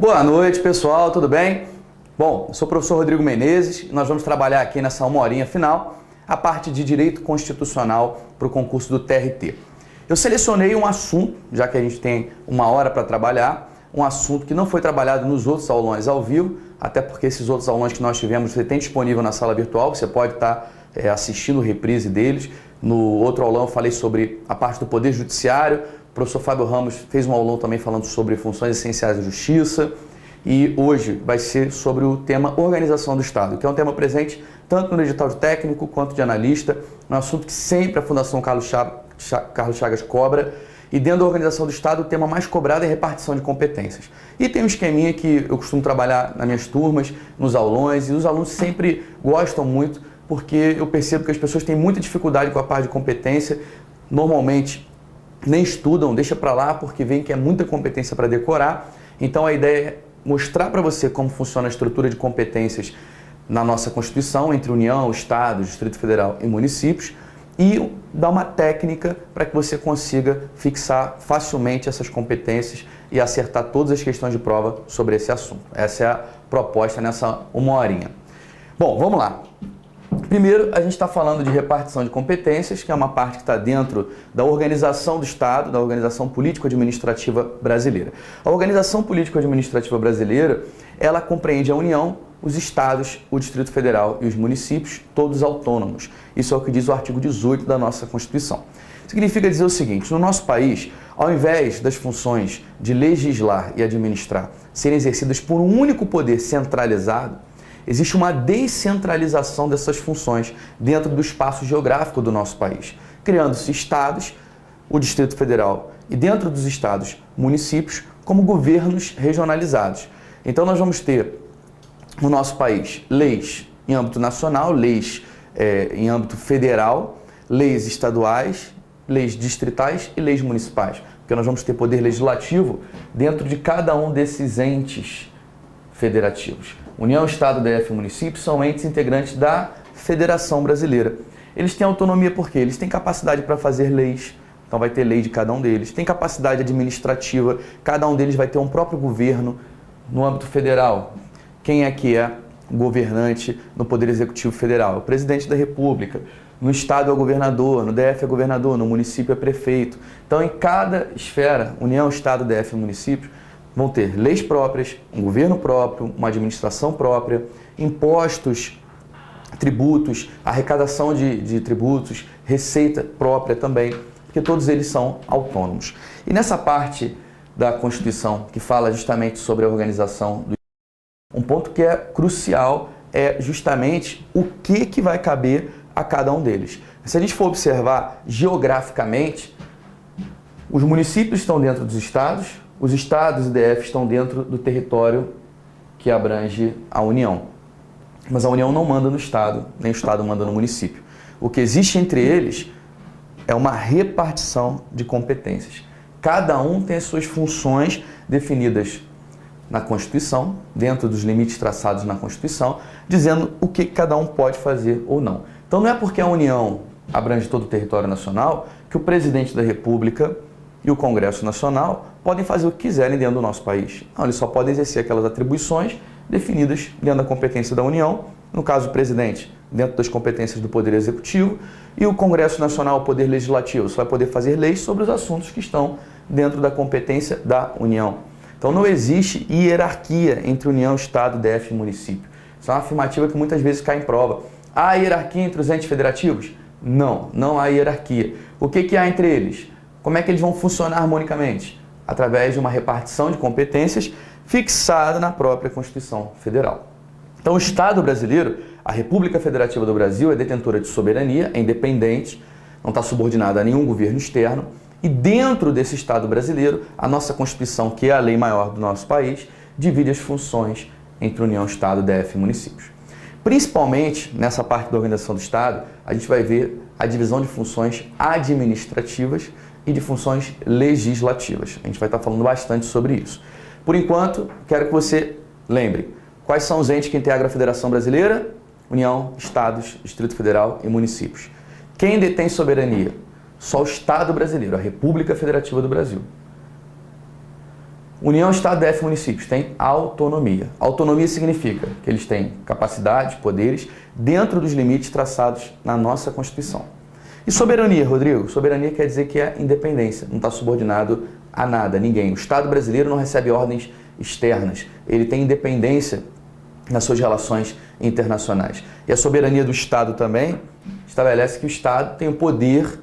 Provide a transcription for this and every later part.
Boa noite, pessoal, tudo bem? Bom, eu sou o professor Rodrigo Menezes e nós vamos trabalhar aqui nessa uma horinha final a parte de Direito Constitucional para o concurso do TRT. Eu selecionei um assunto, já que a gente tem uma hora para trabalhar, um assunto que não foi trabalhado nos outros aulões ao vivo, até porque esses outros aulões que nós tivemos você tem disponível na sala virtual, você pode estar assistindo reprise deles. No outro aulão eu falei sobre a parte do Poder Judiciário, o professor Fábio Ramos fez um aulão também falando sobre funções essenciais da Justiça e hoje vai ser sobre o tema Organização do Estado, que é um tema presente tanto no edital de técnico quanto de analista, um assunto que sempre a Fundação Carlos Chagas cobra. E dentro da Organização do Estado, o tema mais cobrado é repartição de competências. E tem um esqueminha que eu costumo trabalhar nas minhas turmas, nos aulões, e os alunos sempre gostam muito, porque eu percebo que as pessoas têm muita dificuldade com a parte de competência, normalmente nem estudam, deixa para lá, porque veem que é muita competência para decorar. Então a ideia é mostrar para você como funciona a estrutura de competências na nossa Constituição, entre União, Estado, Distrito Federal e municípios, e dar uma técnica para que você consiga fixar facilmente essas competências e acertar todas as questões de prova sobre esse assunto. Essa é a proposta nessa uma horinha. Bom, vamos lá. Primeiro, a gente está falando de repartição de competências, que é uma parte que está dentro da organização do Estado, da organização político-administrativa brasileira. A organização político-administrativa brasileira, ela compreende a União, os estados, o Distrito Federal e os municípios, todos autônomos. Isso é o que diz o artigo 18 da nossa Constituição. Significa dizer o seguinte: no nosso país, ao invés das funções de legislar e administrar serem exercidas por um único poder centralizado, existe uma descentralização dessas funções dentro do espaço geográfico do nosso país, criando-se estados, o Distrito Federal e dentro dos estados, municípios, como governos regionalizados. Então nós vamos ter no nosso país leis em âmbito nacional, leis em âmbito federal, leis estaduais, leis distritais e leis municipais, porque nós vamos ter poder legislativo dentro de cada um desses entes federativos. União, Estado, DF e municípios são entes integrantes da Federação Brasileira. Eles têm autonomia porque eles têm capacidade para fazer leis, então vai ter lei de cada um deles. Tem capacidade administrativa, cada um deles vai ter um próprio governo. No âmbito federal, quem é que é governante no Poder Executivo Federal? O presidente da República. No Estado é o governador, no DF é governador, no município é prefeito. Então, em cada esfera, União, Estado, DF e município, vão ter leis próprias, um governo próprio, uma administração própria, impostos, tributos, arrecadação de tributos, receita própria também, porque todos eles são autônomos. E nessa parte da Constituição, que fala justamente sobre a organização do um ponto que é crucial é justamente o que vai caber a cada um deles. Se a gente for observar geograficamente, os municípios estão dentro dos estados, os estados e DF estão dentro do território que abrange a União. Mas a União não manda no estado, nem o estado manda no município. O que existe entre eles é uma repartição de competências. Cada um tem as suas funções definidas na Constituição, dentro dos limites traçados na Constituição, dizendo o que cada um pode fazer ou não. Então não é porque a União abrange todo o território nacional que o presidente da República e o Congresso Nacional podem fazer o que quiserem dentro do nosso país. Não, eles só podem exercer aquelas atribuições definidas dentro da competência da União, no caso o presidente, dentro das competências do Poder Executivo, e o Congresso Nacional, o Poder Legislativo, só vai poder fazer leis sobre os assuntos que estão dentro da competência da União. Então não existe hierarquia entre União, Estado, DF e município. Isso é uma afirmativa que muitas vezes cai em prova. Há hierarquia entre os entes federativos? Não, não há hierarquia. O que há entre eles? Como é que eles vão funcionar harmonicamente? Através de uma repartição de competências fixada na própria Constituição Federal. Então o Estado brasileiro, a República Federativa do Brasil, é detentora de soberania, é independente, não está subordinada a nenhum governo externo. E dentro desse Estado brasileiro, a nossa Constituição, que é a lei maior do nosso país, divide as funções entre União, Estado, DF e municípios. Principalmente nessa parte da organização do Estado, a gente vai ver a divisão de funções administrativas e de funções legislativas. A gente vai estar falando bastante sobre isso. Por enquanto, quero que você lembre quais são os entes que integram a Federação Brasileira: União, Estados, Distrito Federal e municípios. Quem detém soberania? Só o Estado brasileiro, a República Federativa do Brasil. União, Estado, DF, municípios têm autonomia. Autonomia significa que eles têm capacidades, poderes, dentro dos limites traçados na nossa Constituição. E soberania, Rodrigo? Soberania quer dizer que é independência, não está subordinado a nada, a ninguém. O Estado brasileiro não recebe ordens externas, ele tem independência nas suas relações internacionais. E a soberania do Estado também estabelece que o Estado tem o poder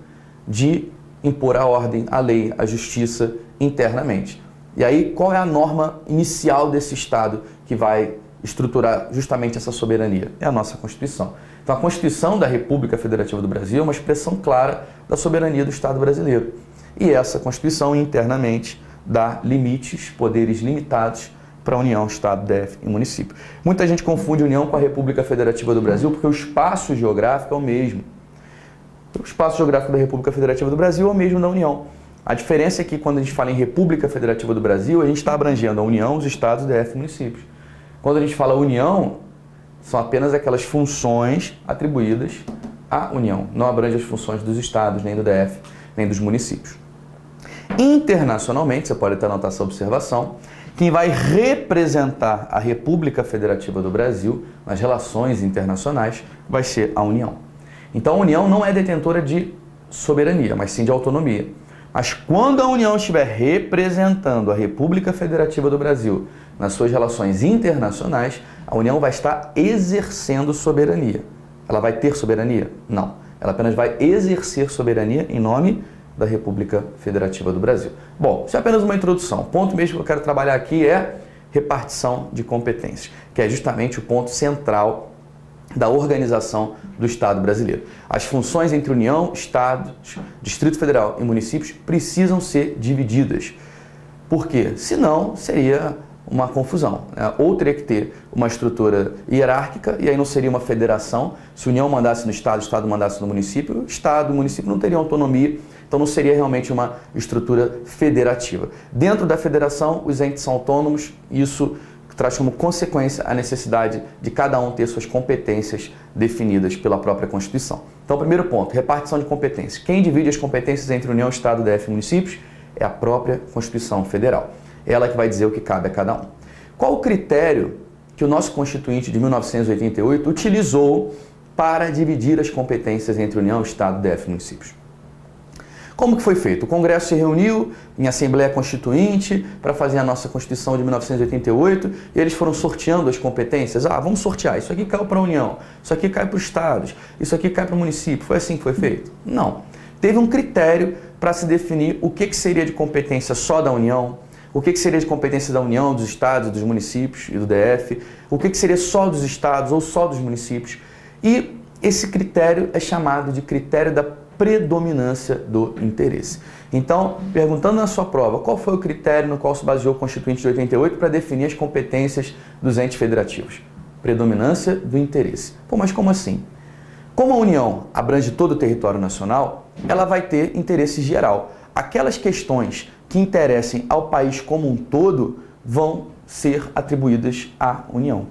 de impor a ordem, a lei, a justiça internamente. E aí, qual é a norma inicial desse Estado que vai estruturar justamente essa soberania? É a nossa Constituição. Então, a Constituição da República Federativa do Brasil é uma expressão clara da soberania do Estado brasileiro. E essa Constituição, internamente, dá limites, poderes limitados para a União, Estado, DF e município. Muita gente confunde União com a República Federativa do Brasil porque o espaço geográfico é o mesmo. O espaço geográfico da República Federativa do Brasil é o mesmo da União. A diferença é que quando a gente fala em República Federativa do Brasil, a gente está abrangendo a União, os estados, DF e municípios. Quando a gente fala União, são apenas aquelas funções atribuídas à União. Não abrange as funções dos estados, nem do DF, nem dos municípios. Internacionalmente, você pode até anotar essa observação, quem vai representar a República Federativa do Brasil nas relações internacionais vai ser a União. Então a União não é detentora de soberania, mas sim de autonomia. Mas quando a União estiver representando a República Federativa do Brasil nas suas relações internacionais, a União vai estar exercendo soberania. Ela vai ter soberania? Não. Ela apenas vai exercer soberania em nome da República Federativa do Brasil. Bom, isso é apenas uma introdução. O ponto mesmo que eu quero trabalhar aqui é repartição de competências, que é justamente o ponto central da organização do Estado brasileiro. As funções entre União, Estados, Distrito Federal e municípios precisam ser divididas. Por quê? Senão seria uma confusão, né? Ou teria que ter uma estrutura hierárquica e aí não seria uma federação. Se a União mandasse no Estado, o Estado mandasse no município, o Estado e o município não teriam autonomia, então não seria realmente uma estrutura federativa. Dentro da federação, os entes são autônomos e isso traz como consequência a necessidade de cada um ter suas competências definidas pela própria Constituição. Então, primeiro ponto, repartição de competências. Quem divide as competências entre União, Estado, DF e municípios é a própria Constituição Federal. Ela que vai dizer o que cabe a cada um. Qual o critério que o nosso Constituinte de 1988 utilizou para dividir as competências entre União, Estado, DF e municípios? Como que foi feito? O Congresso se reuniu em Assembleia Constituinte para fazer a nossa Constituição de 1988 e eles foram sorteando as competências. Vamos sortear, isso aqui caiu para a União, isso aqui cai para os estados, isso aqui cai para o município. Foi assim que foi feito? Não. Teve um critério para se definir o que seria de competência só da União, o que seria de competência da União, dos estados, dos municípios e do DF, o que seria só dos estados ou só dos municípios. E esse critério é chamado de critério da predominância do interesse. Então, perguntando na sua prova, qual foi o critério no qual se baseou o Constituinte de 88 para definir as competências dos entes federativos? Predominância do interesse. Pô, mas como assim? Como a União abrange todo o território nacional, ela vai ter interesse geral. Aquelas questões que interessem ao país como um todo vão ser atribuídas à União.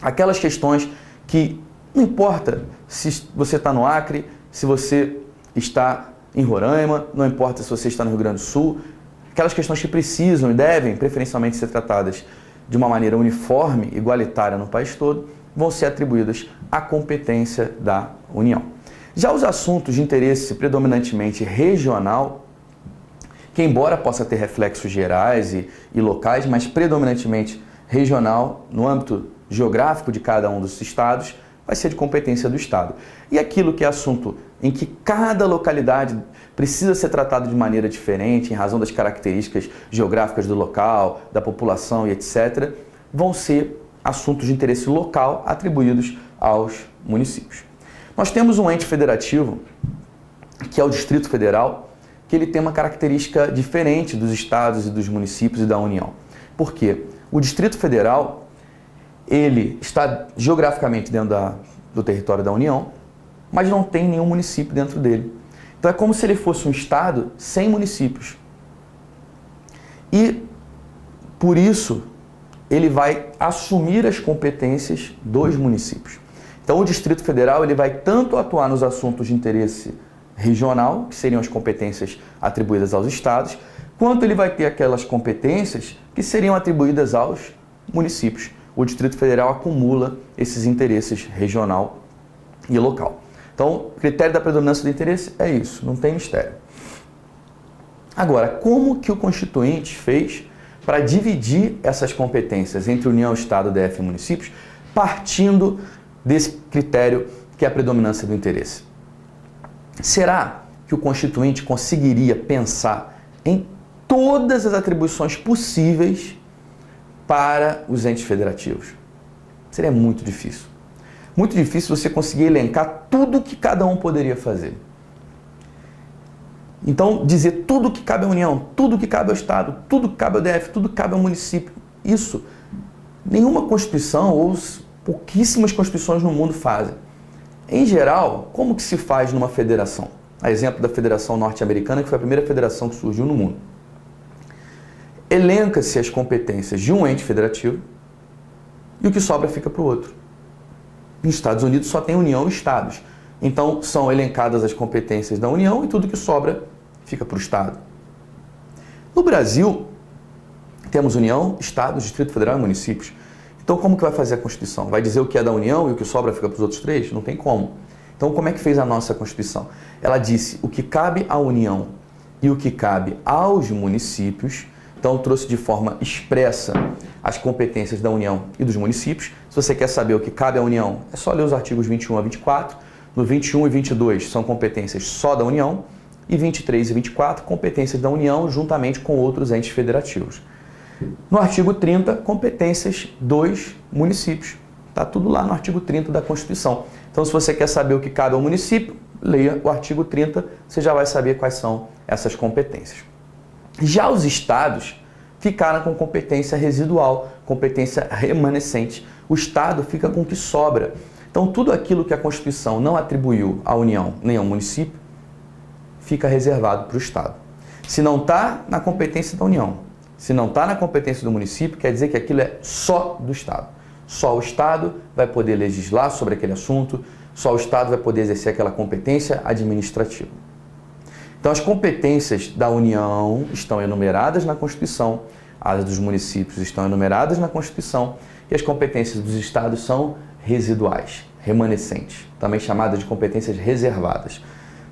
Aquelas questões que não importa se você está no Acre, se você está em Roraima, não importa se você está no Rio Grande do Sul, aquelas questões que precisam e devem preferencialmente ser tratadas de uma maneira uniforme, igualitária no país todo, vão ser atribuídas à competência da União. Já os assuntos de interesse predominantemente regional, que embora possa ter reflexos gerais e locais, mas predominantemente regional, no âmbito geográfico de cada um dos estados, vai ser de competência do Estado. E aquilo que é assunto em que cada localidade precisa ser tratado de maneira diferente, em razão das características geográficas do local, da população e etc., vão ser assuntos de interesse local atribuídos aos municípios. Nós temos um ente federativo, que é o Distrito Federal, que ele tem uma característica diferente dos estados e dos municípios e da União. Por quê? O Distrito Federal, ele está geograficamente dentro do território da União, mas não tem nenhum município dentro dele. Então é como se ele fosse um estado sem municípios. E, por isso, ele vai assumir as competências dos municípios. Então o Distrito Federal ele vai tanto atuar nos assuntos de interesse regional, que seriam as competências atribuídas aos estados, quanto ele vai ter aquelas competências que seriam atribuídas aos municípios. O Distrito Federal acumula esses interesses regional e local. Então, o critério da predominância do interesse é isso, não tem mistério. Agora, como que o Constituinte fez para dividir essas competências entre União, Estado, DF e municípios, partindo desse critério que é a predominância do interesse? Será que o Constituinte conseguiria pensar em todas as atribuições possíveis para os entes federativos? Seria muito difícil. Muito difícil você conseguir elencar tudo que cada um poderia fazer. Então, dizer tudo que cabe à União, tudo que cabe ao Estado, tudo que cabe ao DF, tudo que cabe ao município, isso nenhuma Constituição ou pouquíssimas Constituições no mundo fazem. Em geral, como que se faz numa federação? A exemplo da Federação Norte-Americana, que foi a primeira federação que surgiu no mundo. Elenca-se as competências de um ente federativo e o que sobra fica para o outro. Nos Estados Unidos só tem União e Estados. Então, são elencadas as competências da União e tudo que sobra fica para o Estado. No Brasil, temos União, Estado, Distrito Federal e municípios. Então, como que vai fazer a Constituição? Vai dizer o que é da União e o que sobra fica para os outros três? Não tem como. Então, como é que fez a nossa Constituição? Ela disse o que cabe à União e o que cabe aos municípios. Então, trouxe de forma expressa as competências da União e dos municípios. Se você quer saber o que cabe à União, é só ler os artigos 21 a 24. No 21 e 22 são competências só da União e 23 e 24 competências da União juntamente com outros entes federativos. No artigo 30, competências dos municípios. Está tudo lá no artigo 30 da Constituição. Então, se você quer saber o que cabe ao município, leia o artigo 30, você já vai saber quais são essas competências. Já os estados ficaram com competência residual, competência remanescente. O Estado fica com o que sobra. Então, tudo aquilo que a Constituição não atribuiu à União nem ao município, fica reservado para o Estado. Se não está na competência da União, se não está na competência do município, quer dizer que aquilo é só do Estado. Só o Estado vai poder legislar sobre aquele assunto, só o Estado vai poder exercer aquela competência administrativa. Então, as competências da União estão enumeradas na Constituição, as dos municípios estão enumeradas na Constituição e as competências dos estados são residuais, remanescentes, também chamadas de competências reservadas.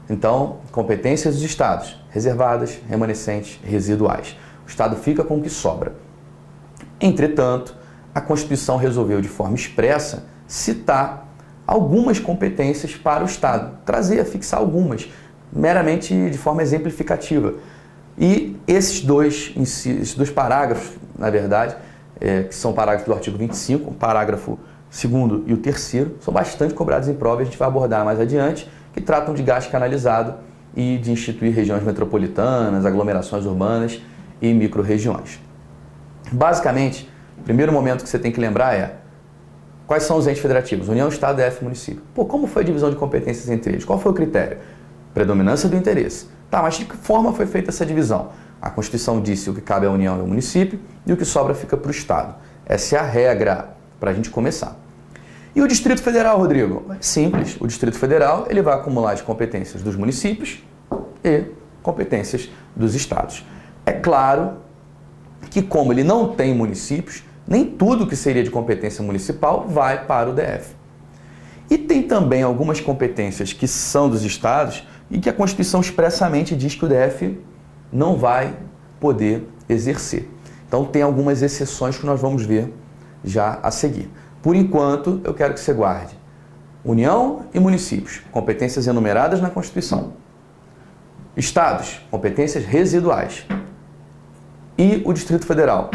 Então, competências dos estados, reservadas, remanescentes, residuais. O Estado fica com o que sobra. Entretanto, a Constituição resolveu de forma expressa citar algumas competências para o Estado, fixar algumas, meramente de forma exemplificativa. E esses dois parágrafos, na verdade, que são parágrafos do artigo 25, o parágrafo 2º e o 3º, são bastante cobrados em prova, e a gente vai abordar mais adiante, que tratam de gasto canalizado e de instituir regiões metropolitanas, aglomerações urbanas e micro-regiões. Basicamente, o primeiro momento que você tem que lembrar é quais são os entes federativos? União, Estado, DF, município. Como foi a divisão de competências entre eles? Qual foi o critério? Predominância do interesse. Tá, mas de que forma foi feita essa divisão? A Constituição disse o que cabe à União e ao município e o que sobra fica para o Estado. Essa é a regra para a gente começar. E o Distrito Federal, Rodrigo? Simples. O Distrito Federal ele vai acumular as competências dos municípios e competências dos estados. É claro que, como ele não tem municípios, nem tudo que seria de competência municipal vai para o DF. E tem também algumas competências que são dos estados e que a Constituição expressamente diz que o DF não vai poder exercer. Então, tem algumas exceções que nós vamos ver já a seguir. Por enquanto, eu quero que você guarde União e municípios, competências enumeradas na Constituição. Estados, competências residuais. E o Distrito Federal,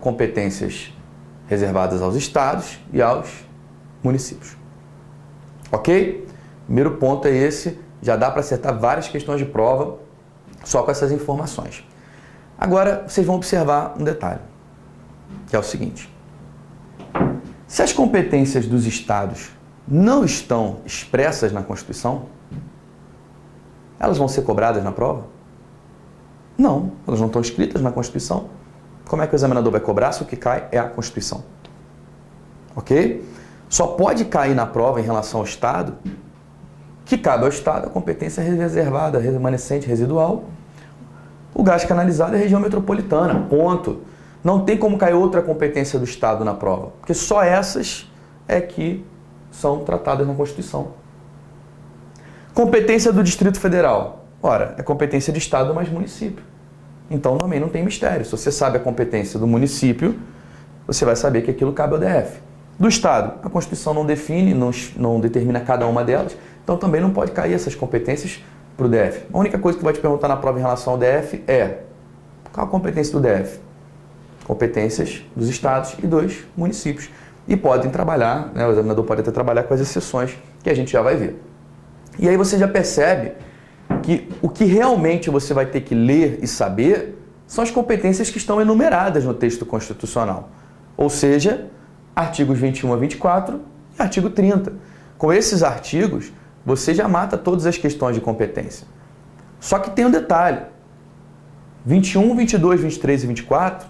competências reservadas aos estados e aos municípios. Ok? Primeiro ponto é esse, já dá para acertar várias questões de prova só com essas informações. Agora, vocês vão observar um detalhe, que é o seguinte. Se as competências dos estados não estão expressas na Constituição, elas vão ser cobradas na prova? Não, elas não estão escritas na Constituição. Como é que o examinador vai cobrar se o que cai é a Constituição? Ok? Só pode cair na prova em relação ao Estado que cabe ao Estado a competência reservada, remanescente, residual, O gás canalizado é região metropolitana, ponto. Não tem como cair outra competência do Estado na prova, porque só essas é que são tratadas na Constituição. Competência do Distrito Federal. Ora, é competência de Estado, mas município. Então também não tem mistério. Se você sabe a competência do município, você vai saber que aquilo cabe ao DF. Do Estado, a Constituição não define, não determina cada uma delas, então também não pode cair essas competências para o DF. A única coisa que vai te perguntar na prova em relação ao DF é: qual a competência do DF? Competências dos estados e dos municípios. E podem trabalhar, né, o examinador pode até trabalhar com as exceções que a gente já vai ver. E aí você já percebe que o que realmente você vai ter que ler e saber são as competências que estão enumeradas no texto constitucional. Ou seja, artigos 21 a 24 e artigo 30. Com esses artigos, você já mata todas as questões de competência. Só que tem um detalhe. 21, 22, 23 e 24,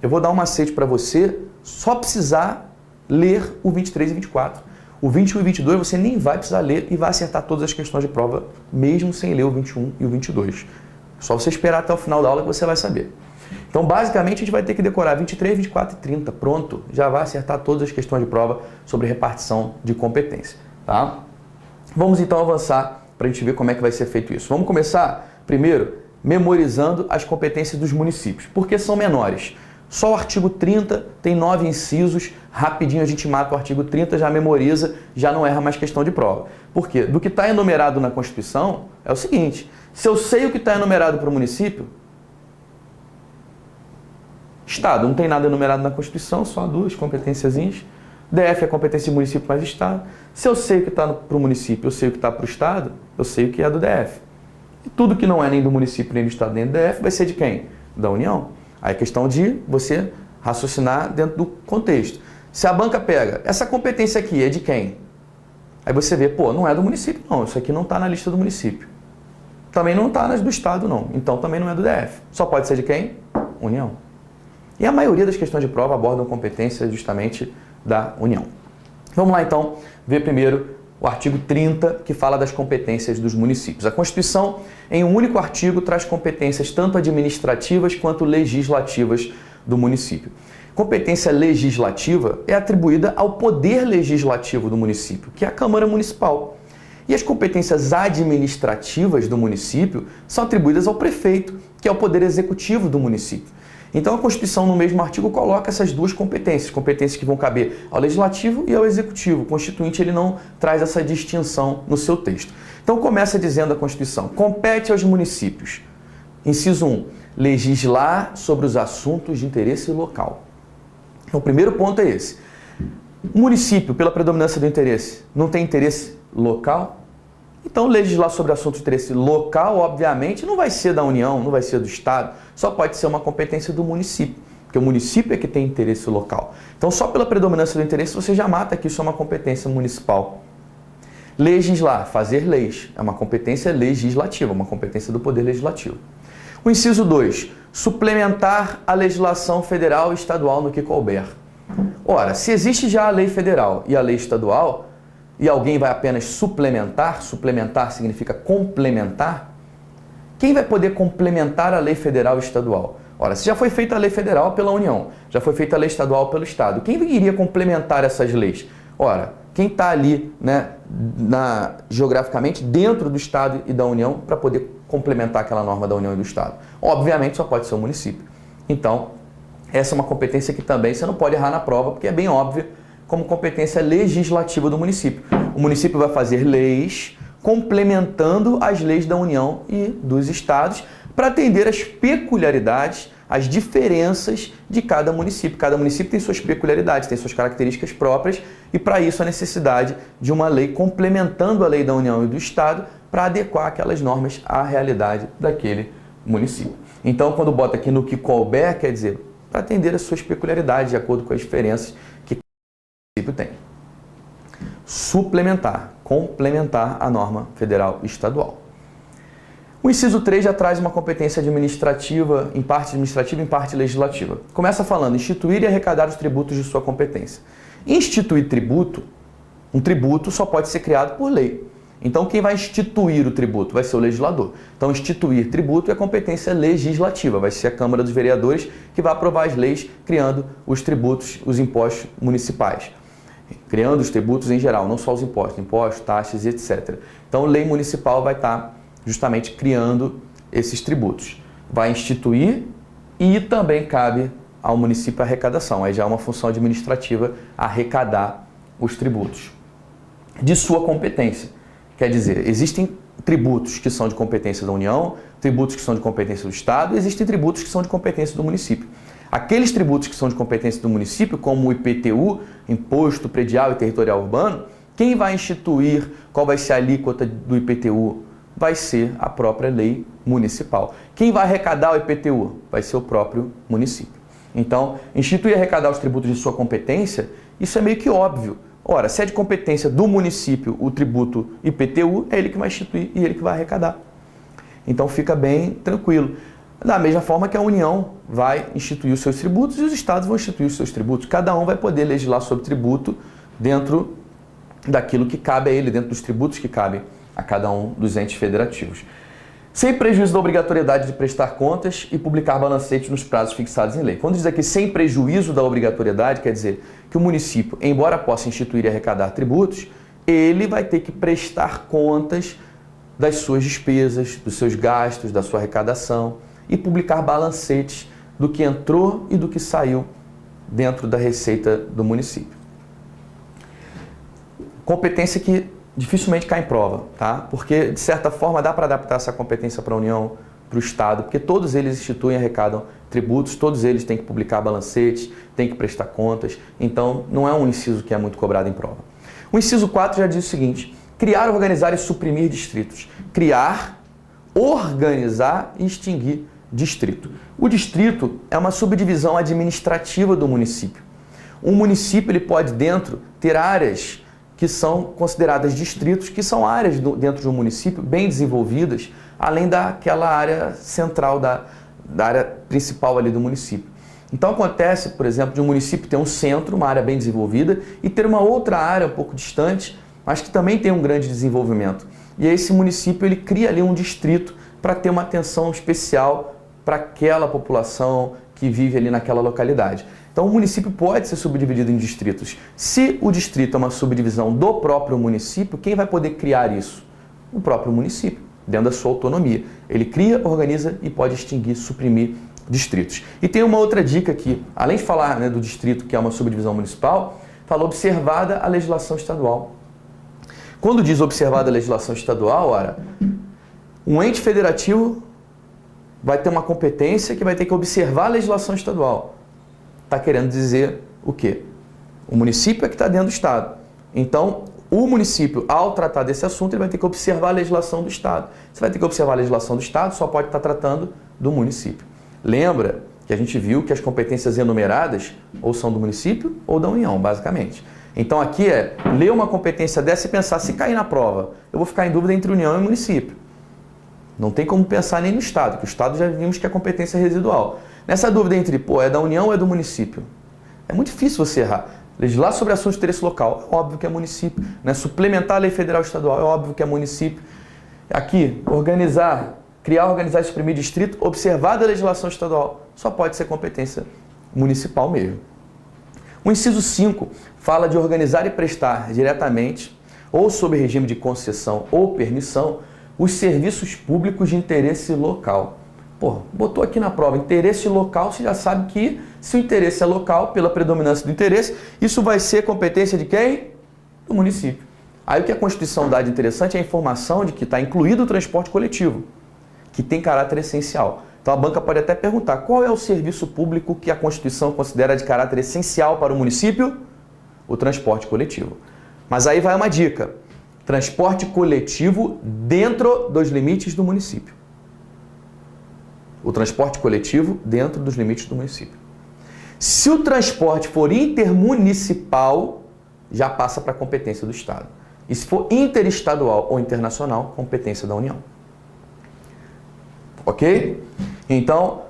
eu vou dar um macete para você só precisar ler o 23 e 24. O 21 e 22 você nem vai precisar ler e vai acertar todas as questões de prova, mesmo sem ler o 21 e o 22. Só você esperar até o final da aula que você vai saber. Então, basicamente, a gente vai ter que decorar 23, 24 e 30. Pronto, já vai acertar todas as questões de prova sobre repartição de competência. Tá? Vamos então avançar para a gente ver como é que vai ser feito isso. Vamos começar, primeiro, memorizando as competências dos municípios, porque são menores. Só o artigo 30 tem 9 incisos, rapidinho a gente mata o artigo 30, já memoriza, já não erra mais questão de prova. Por quê? Do que está enumerado na Constituição é o seguinte: se eu sei o que está enumerado para o município, Estado, não tem nada enumerado na Constituição, só duas competênciazinhas. DF é competência de município mais Estado. Se eu sei o que está para o município, eu sei o que está para o Estado, eu sei o que é do DF. E tudo que não é nem do município, nem do Estado, nem do DF, vai ser de quem? Da União. Aí é questão de você raciocinar dentro do contexto. Se a banca pega, essa competência aqui é de quem? Aí você vê, pô, não é do município não, isso aqui não está na lista do município. Também não está nas do Estado não, então também não é do DF. Só pode ser de quem? União. E a maioria das questões de prova abordam competência justamente da União. Vamos lá então ver primeiro o artigo 30, que fala das competências dos municípios. A Constituição, em um único artigo, traz competências tanto administrativas quanto legislativas do município. Competência legislativa é atribuída ao poder legislativo do município, que é a Câmara Municipal. E as competências administrativas do município são atribuídas ao prefeito, que é o poder executivo do município. Então a Constituição, no mesmo artigo, coloca essas duas competências, competências que vão caber ao Legislativo e ao Executivo. O Constituinte ele não traz essa distinção no seu texto. Então começa dizendo a Constituição: compete aos municípios, inciso 1, legislar sobre os assuntos de interesse local. Então o primeiro ponto é esse. O município, pela predominância do interesse, não tem interesse local? Então, legislar sobre assuntos de interesse local, obviamente, não vai ser da União, não vai ser do Estado, só pode ser uma competência do município, porque o município é que tem interesse local. Então, só pela predominância do interesse, você já mata que isso é uma competência municipal. Legislar, fazer leis, é uma competência legislativa, uma competência do Poder Legislativo. O inciso 2, suplementar a legislação federal e estadual no que couber. Ora, se existe já a lei federal e a lei estadual, e alguém vai apenas suplementar, suplementar significa complementar, quem vai poder complementar a lei federal e estadual? Ora, se já foi feita a lei federal pela União, já foi feita a lei estadual pelo Estado, quem iria complementar essas leis? Ora, quem está ali, né, geograficamente dentro do Estado e da União para poder complementar aquela norma da União e do Estado? Obviamente só pode ser o município. Então, essa é uma competência que também você não pode errar na prova, porque é bem óbvio, como competência legislativa do município. O município vai fazer leis complementando as leis da União e dos estados para atender às peculiaridades, às diferenças de cada município. Cada município tem suas peculiaridades, tem suas características próprias e para isso a necessidade de uma lei complementando a lei da União e do estado para adequar aquelas normas à realidade daquele município. Então, quando bota aqui no que couber, quer dizer, para atender às suas peculiaridades, de acordo com as diferenças que tem. Suplementar, complementar a norma federal e estadual. O inciso 3 já traz uma competência administrativa, em parte legislativa. Começa falando: instituir e arrecadar os tributos de sua competência. Instituir tributo, um tributo só pode ser criado por lei. Então, quem vai instituir o tributo vai ser o legislador. Então, instituir tributo é competência legislativa, vai ser a Câmara dos Vereadores que vai aprovar as leis criando os tributos, os impostos municipais. Criando os tributos em geral, não só os impostos, taxas e etc. Então, lei municipal vai estar justamente criando esses tributos. Vai instituir e também cabe ao município a arrecadação. Aí já é uma função administrativa arrecadar os tributos de sua competência. Quer dizer, existem tributos que são de competência da União, tributos que são de competência do Estado, existem tributos que são de competência do município. Aqueles tributos que são de competência do município, como o IPTU, Imposto Predial e Territorial Urbano, quem vai instituir qual vai ser a alíquota do IPTU vai ser a própria lei municipal. Quem vai arrecadar o IPTU vai ser o próprio município. Então, instituir e arrecadar os tributos de sua competência, isso é meio que óbvio. Ora, se é de competência do município o tributo IPTU, é ele que vai instituir e ele que vai arrecadar. Então fica bem tranquilo. Da mesma forma que a União vai instituir os seus tributos e os estados vão instituir os seus tributos. Cada um vai poder legislar sobre tributo dentro daquilo que cabe a ele, dentro dos tributos que cabem a cada um dos entes federativos. Sem prejuízo da obrigatoriedade de prestar contas e publicar balancetes nos prazos fixados em lei. Quando diz aqui sem prejuízo da obrigatoriedade, quer dizer que o município, embora possa instituir e arrecadar tributos, ele vai ter que prestar contas das suas despesas, dos seus gastos, da sua arrecadação e publicar balancetes do que entrou e do que saiu dentro da receita do município. Competência que dificilmente cai em prova, tá? Porque, de certa forma, dá para adaptar essa competência para a União, para o Estado, porque todos eles instituem e arrecadam tributos, todos eles têm que publicar balancetes, têm que prestar contas, então não é um inciso que é muito cobrado em prova. O inciso 4 já diz o seguinte: criar, organizar e suprimir distritos. Criar, organizar e extinguir distrito. O distrito é uma subdivisão administrativa do município. Um município ele pode, dentro, ter áreas que são consideradas distritos, que são áreas dentro de um município bem desenvolvidas, além daquela área central, da área principal ali do município. Então acontece, por exemplo, de um município ter um centro, uma área bem desenvolvida, e ter uma outra área um pouco distante, mas que também tem um grande desenvolvimento. E esse município ele cria ali um distrito para ter uma atenção especial para aquela população que vive ali naquela localidade. Então o município pode ser subdividido em distritos. Se o distrito é uma subdivisão do próprio município, quem vai poder criar isso? O próprio município, dentro da sua autonomia. Ele cria, organiza e pode extinguir, suprimir distritos. E tem uma outra dica aqui, além de falar, né, do distrito, que é uma subdivisão municipal, fala observada a legislação estadual. Quando diz observada a legislação estadual, ora, um ente federativo vai ter uma competência que vai ter que observar a legislação estadual. Está querendo dizer o quê? O município é que está dentro do Estado. Então, o município, ao tratar desse assunto, ele vai ter que observar a legislação do Estado. Você vai ter que observar a legislação do Estado, só pode estar tratando do município. Lembra que a gente viu que as competências enumeradas ou são do município ou da União, basicamente. Então, aqui é ler uma competência dessa e pensar, se cair na prova, eu vou ficar em dúvida entre União e município. Não tem como pensar nem no Estado, que o Estado já vimos que é competência residual. Nessa dúvida entre, é da União ou é do município? É muito difícil você errar. Legislar sobre assuntos de interesse local, é óbvio que é município. Né? Suplementar a lei federal e estadual, é óbvio que é município. Aqui, organizar, criar, organizar e suprimir distrito, observada a legislação estadual, só pode ser competência municipal mesmo. O inciso 5 fala de organizar e prestar diretamente, ou sob regime de concessão ou permissão, os serviços públicos de interesse local. Botou aqui na prova, interesse local, você já sabe que se o interesse é local, pela predominância do interesse, isso vai ser competência de quem? Do município. Aí o que a Constituição dá de interessante é a informação de que está incluído o transporte coletivo, que tem caráter essencial. Então a banca pode até perguntar, qual é o serviço público que a Constituição considera de caráter essencial para o município? O transporte coletivo. Mas aí vai uma dica, transporte coletivo dentro dos limites do município. O transporte coletivo dentro dos limites do município. Se o transporte for intermunicipal, já passa para a competência do Estado. E se for interestadual ou internacional, competência da União. Ok? Então,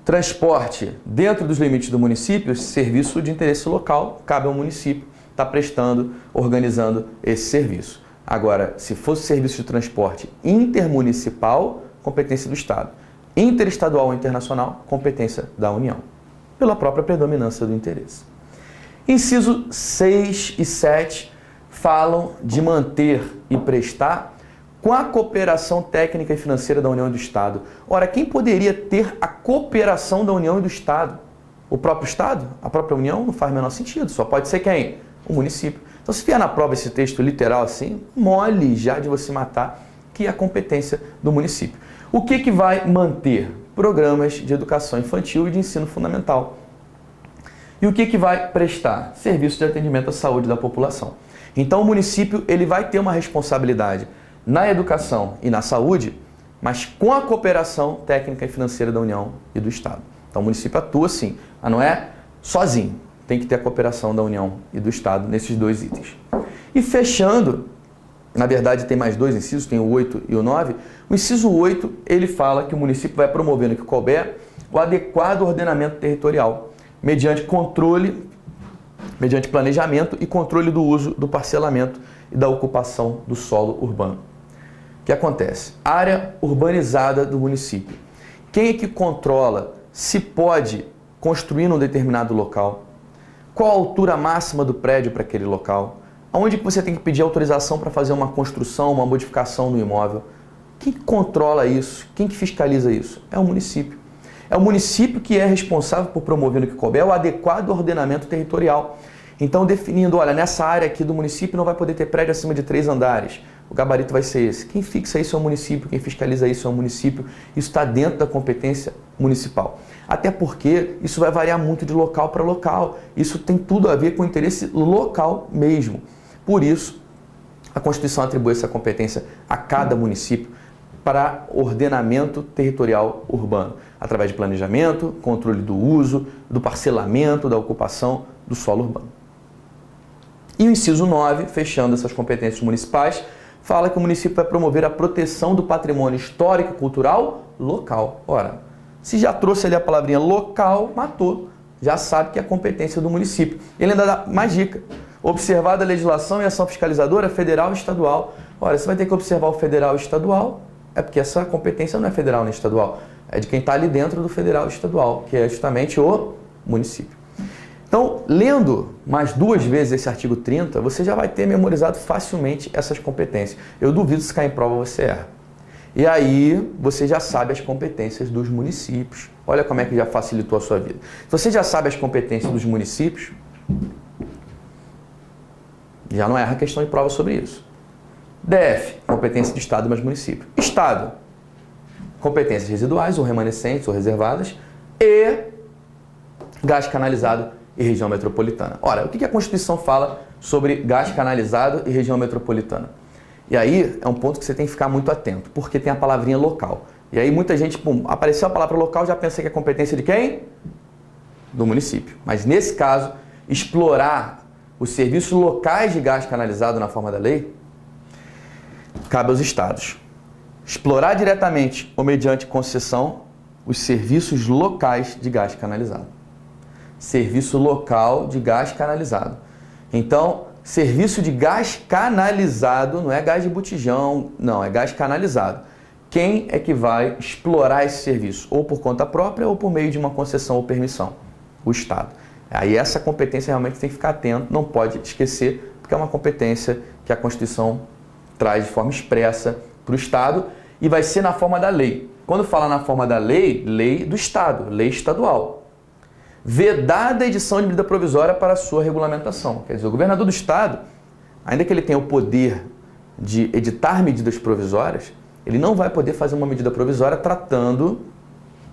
transporte dentro dos limites do município, serviço de interesse local, cabe ao município estar prestando, organizando esse serviço. Agora, se fosse serviço de transporte intermunicipal, competência do Estado. Interestadual ou internacional, competência da União, pela própria predominância do interesse. Inciso 6 e 7 falam de manter e prestar com a cooperação técnica e financeira da União e do Estado. Ora, quem poderia ter a cooperação da União e do Estado? O próprio Estado? A própria União? Não faz o menor sentido. Só pode ser quem? O município. Então, se vier na prova esse texto literal assim, mole já de você matar que é a competência do município. O que vai manter? Programas de educação infantil e de ensino fundamental. E o que vai prestar? Serviço de atendimento à saúde da população. Então, o município ele vai ter uma responsabilidade na educação e na saúde, mas com a cooperação técnica e financeira da União e do Estado. Então, o município atua sim, mas não é sozinho. Tem que ter a cooperação da União e do Estado nesses dois itens. E fechando, na verdade tem mais dois incisos, tem o 8 e o 9. O inciso 8, ele fala que o município vai promover no que couber o adequado ordenamento territorial, mediante planejamento e controle do uso, do parcelamento e da ocupação do solo urbano. O que acontece? Área urbanizada do município. Quem é que controla se pode construir num determinado local? Qual a altura máxima do prédio para aquele local? Aonde que você tem que pedir autorização para fazer uma construção, uma modificação no imóvel? Quem controla isso? Quem que fiscaliza isso? É o município. É o município que é responsável por promover no que couber o adequado ordenamento territorial. Então, definindo, olha, nessa área aqui do município não vai poder ter prédio acima de 3 andares. O gabarito vai ser esse. Quem fixa isso é o município, quem fiscaliza isso é o município. Isso está dentro da competência municipal. Até porque isso vai variar muito de local para local. Isso tem tudo a ver com o interesse local mesmo. Por isso, a Constituição atribui essa competência a cada município para ordenamento territorial urbano, através de planejamento, controle do uso, do parcelamento, da ocupação do solo urbano. E o inciso 9, fechando essas competências municipais, fala que o município vai promover a proteção do patrimônio histórico e cultural local. Ora, se já trouxe ali a palavrinha local, matou. Já sabe que é a competência do município. Ele ainda dá mais dica. Observada a legislação e ação fiscalizadora federal e estadual. Ora, você vai ter que observar o federal e estadual, é porque essa competência não é federal nem estadual, é de quem está ali dentro do federal e estadual, que é justamente o município. Então, lendo mais 2 vezes esse artigo 30, você já vai ter memorizado facilmente essas competências. Eu duvido se cair em prova você erra. E aí, você já sabe as competências dos municípios. Olha como é que já facilitou a sua vida. Se você já sabe as competências dos municípios, já não erra a questão de prova sobre isso. DF, competência de Estado mais município. Estado, competências residuais ou remanescentes ou reservadas. E gás canalizado e região metropolitana. Ora, o que a Constituição fala sobre gás canalizado e região metropolitana? E aí é um ponto que você tem que ficar muito atento, porque tem a palavrinha local. E aí muita gente, apareceu a palavra local, já pensa que é competência de quem? Do município. Mas nesse caso, explorar os serviços locais de gás canalizado na forma da lei, cabe aos estados. Explorar diretamente ou mediante concessão os serviços locais de gás canalizado. Serviço local de gás canalizado. Então, serviço de gás canalizado não é gás de botijão, não, é gás canalizado. Quem é que vai explorar esse serviço? Ou por conta própria ou por meio de uma concessão ou permissão? O Estado. Aí essa competência realmente tem que ficar atento, não pode esquecer, porque é uma competência que a Constituição traz de forma expressa para o Estado e vai ser na forma da lei. Quando fala na forma da lei, lei do Estado, lei estadual. Vedada a edição de medida provisória para a sua regulamentação. Quer dizer, o governador do Estado, ainda que ele tenha o poder de editar medidas provisórias, ele não vai poder fazer uma medida provisória tratando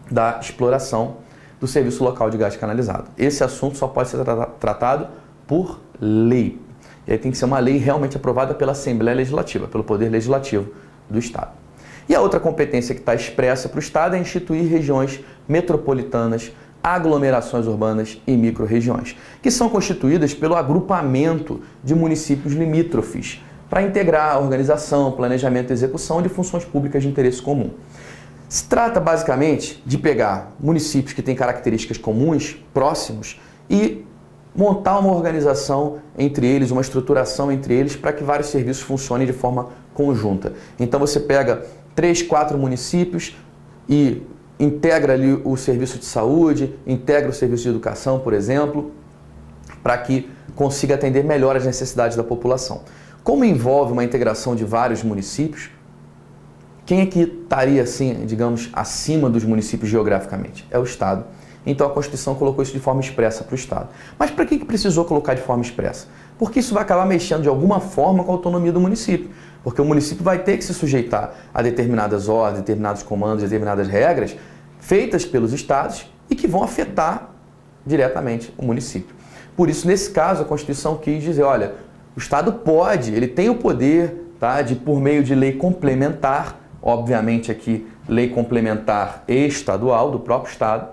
da exploração do serviço local de gás canalizado. Esse assunto só pode ser tratado por lei. E aí tem que ser uma lei realmente aprovada pela Assembleia Legislativa, pelo Poder Legislativo do Estado. E a outra competência que está expressa para o Estado é instituir regiões metropolitanas, aglomerações urbanas e micro-regiões, que são constituídas pelo agrupamento de municípios limítrofes, para integrar a organização, planejamento e execução de funções públicas de interesse comum. Se trata basicamente de pegar municípios que têm características comuns, próximos, e montar uma organização entre eles, uma estruturação entre eles, para que vários serviços funcionem de forma conjunta. Então você pega 3, 4 municípios e integra ali o serviço de saúde, integra o serviço de educação, por exemplo, para que consiga atender melhor as necessidades da população. Como envolve uma integração de vários municípios, quem é que estaria, assim, digamos, acima dos municípios geograficamente? É o Estado. Então a Constituição colocou isso de forma expressa para o Estado. Mas para que precisou colocar de forma expressa? Porque isso vai acabar mexendo de alguma forma com a autonomia do município. Porque o município vai ter que se sujeitar a determinadas ordens, determinados comandos, determinadas regras feitas pelos estados e que vão afetar diretamente o município. Por isso, nesse caso, a Constituição quis dizer, olha, o Estado pode, ele tem o poder, tá, de, por meio de lei complementar, obviamente aqui, lei complementar estadual do próprio Estado,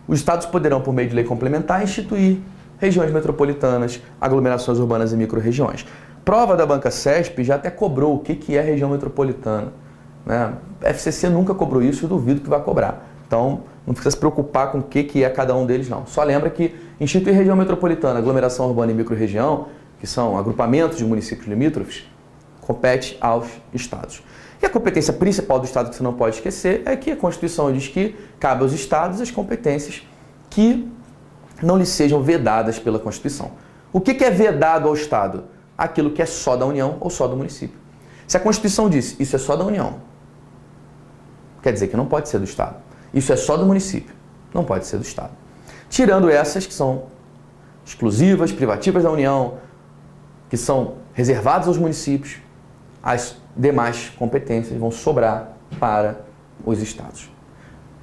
os estados poderão, por meio de lei complementar, instituir regiões metropolitanas, aglomerações urbanas e micro-regiões. Prova da Banca CESP já até cobrou o que é região metropolitana, né? A FCC nunca cobrou isso e duvido que vai cobrar. Então, não precisa se preocupar com o que é cada um deles, não. Só lembra que instituir região metropolitana, aglomeração urbana e micro-região, que são agrupamentos de municípios limítrofes, compete aos estados. E a competência principal do Estado que você não pode esquecer é que a Constituição diz que cabe aos estados as competências que não lhes sejam vedadas pela Constituição. O que é vedado ao Estado? Aquilo que é só da União ou só do município. Se a Constituição diz isso é só da União, quer dizer que não pode ser do Estado. Isso é só do município, não pode ser do Estado. Tirando essas que são exclusivas, privativas da União, que são reservadas aos municípios, as demais competências vão sobrar para os estados.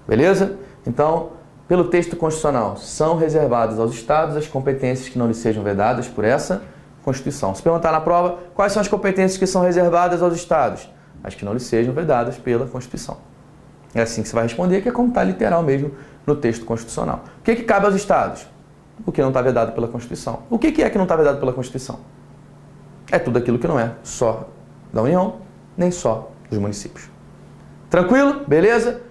Beleza? Então, pelo texto constitucional, são reservadas aos estados as competências que não lhes sejam vedadas por essa Constituição. Se perguntar na prova, quais são as competências que são reservadas aos estados? As que não lhes sejam vedadas pela Constituição. É assim que você vai responder, que é como está literal mesmo no texto constitucional. O que cabe aos estados? O que não está vedado pela Constituição. O que é que não está vedado pela Constituição? É tudo aquilo que não é só da União, nem só dos municípios. Tranquilo? Beleza?